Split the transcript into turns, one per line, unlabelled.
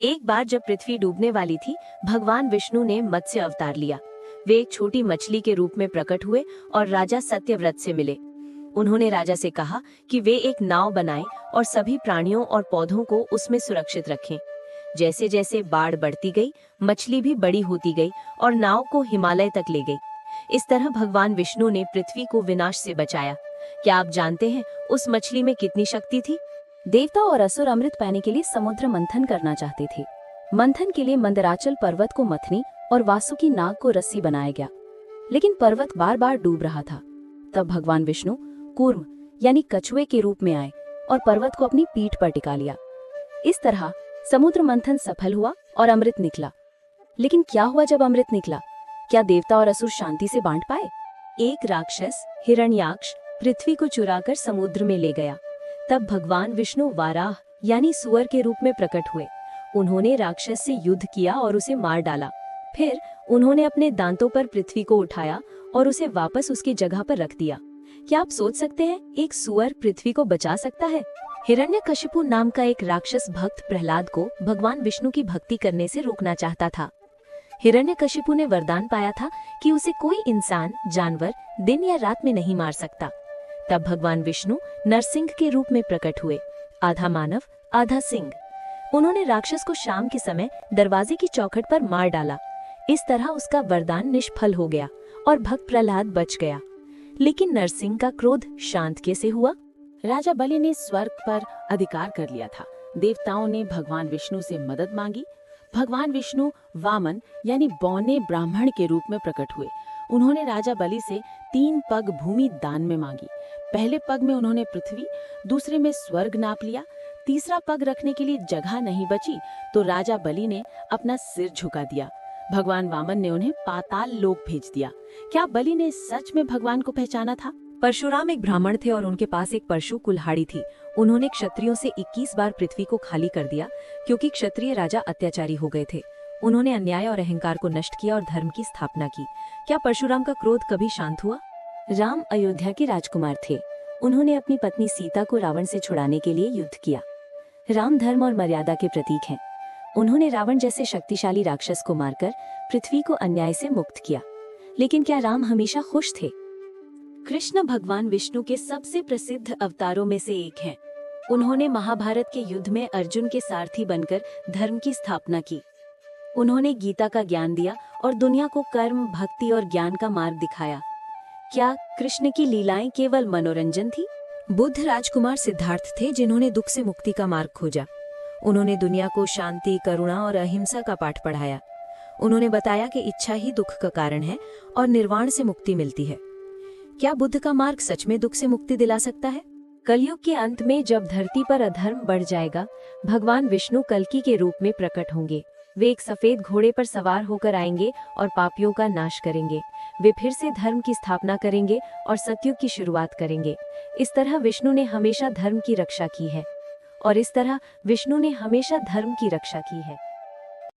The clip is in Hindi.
एक बार जब पृथ्वी डूबने वाली थी, भगवान विष्णु ने मत्स्य अवतार लिया। वे एक छोटी मछली के रूप में प्रकट हुए और राजा सत्यव्रत से मिले। उन्होंने राजा से कहा कि वे एक नाव बनाएं और सभी प्राणियों और पौधों को उसमें सुरक्षित रखें। जैसे जैसे बाढ़ बढ़ती गई, मछली भी बड़ी होती गई और नाव को हिमालय तक ले गई। इस तरह भगवान विष्णु ने पृथ्वी को विनाश से बचाया। क्या आप जानते हैं उस मछली में कितनी शक्ति थी?
देवता और असुर अमृत पाने के लिए समुद्र मंथन करना चाहते थे। मंथन के लिए मंदराचल पर्वत को मथनी और वासुकी नाग को रस्सी बनाया गया, लेकिन पर्वत बार बार डूब रहा था। तब भगवान विष्णु कूर्म यानी कछुए के रूप में आए और पर्वत को अपनी पीठ पर टिका लिया। इस तरह समुद्र मंथन सफल हुआ और अमृत निकला। लेकिन क्या हुआ जब अमृत निकला? क्या देवता और असुर शांति से बांट पाए?
एक राक्षस हिरण्याक्ष पृथ्वी को चुराकर समुद्र में ले गया। तब भगवान विष्णु वाराह यानी सुअर के रूप में प्रकट हुए। उन्होंने राक्षस से युद्ध किया और उसे मार डाला। फिर उन्होंने अपने दांतों पर पृथ्वी को उठाया और उसे वापस उसकी जगह पर रख दिया। क्या आप सोच सकते हैं एक सुअर पृथ्वी को बचा सकता है? हिरण्यकशिपु नाम का एक राक्षस भक्त प्रहलाद को भगवान विष्णु की भक्ति करने से रोकना चाहता था। हिरण्यकशिपु ने वरदान पाया था कि उसे कोई इंसान, जानवर दिन या रात में नहीं मार सकता। तब भगवान विष्णु नरसिंह के रूप में प्रकट हुए, आधा मानव आधा सिंह। उन्होंने राक्षस को शाम के समय दरवाजे की चौखट पर मार डाला। इस तरह उसका वरदान निष्फल हो गया और भक्त प्रहलाद बच गया। लेकिन नरसिंह का क्रोध शांत कैसे हुआ?
राजा बलि ने स्वर्ग पर अधिकार कर लिया था। देवताओं ने भगवान विष्णु से मदद मांगी। भगवान विष्णु वामन यानी बौने ब्राह्मण के रूप में प्रकट हुए। उन्होंने राजा बलि से 3 पग भूमि दान में मांगी। पहले पग में उन्होंने पृथ्वी, दूसरे में स्वर्ग नाप लिया। तीसरा पग रखने के लिए जगह नहीं बची तो राजा बलि ने अपना सिर झुका दिया। भगवान वामन ने उन्हें पाताल लोक भेज दिया। क्या बलि ने सच में भगवान को पहचाना था?
परशुराम एक ब्राह्मण थे और उनके पास एक परशु कुल्हाड़ी थी। उन्होंने क्षत्रियों से 21 बार पृथ्वी को खाली कर दिया क्योंकि क्षत्रिय राजा अत्याचारी हो गए थे। उन्होंने अन्याय और अहंकार को नष्ट किया और धर्म की स्थापना की। क्या परशुराम का क्रोध कभी शांत हुआ?
राम अयोध्या के राजकुमार थे। उन्होंने अपनी पत्नी सीता को रावण से छुड़ाने के लिए युद्ध किया। राम धर्म और मर्यादा के प्रतीक हैं। उन्होंने रावण जैसे शक्तिशाली राक्षस को मारकर पृथ्वी को अन्याय से मुक्त किया। लेकिन क्या राम हमेशा खुश थे?
कृष्ण भगवान विष्णु के सबसे प्रसिद्ध अवतारों में से एक हैं। उन्होंने महाभारत के युद्ध में अर्जुन के सारथी बनकर धर्म की स्थापना की। उन्होंने गीता का ज्ञान दिया और दुनिया को कर्म, भक्ति और ज्ञान का मार्ग दिखाया। क्या कृष्ण की लीलाएं केवल मनोरंजन थी? बुद्ध राजकुमार सिद्धार्थ थे जिन्होंने दुख से मुक्ति का मार्ग खोजा। उन्होंने दुनिया को शांति, करुणा और अहिंसा का पाठ पढ़ाया। उन्होंने बताया कि इच्छा ही दुख का कारण है और निर्वाण से मुक्ति मिलती है। क्या बुद्ध का मार्ग सच में दुख से मुक्ति दिला सकता है? कलयुग के अंत में जब धरती पर अधर्म बढ़ जाएगा, भगवान विष्णु कल्कि के रूप में प्रकट होंगे। वे एक सफेद घोड़े पर सवार होकर आएंगे और पापियों का नाश करेंगे। वे फिर से धर्म की स्थापना करेंगे और सतयुग की शुरुआत करेंगे। इस तरह विष्णु ने हमेशा धर्म की रक्षा की है।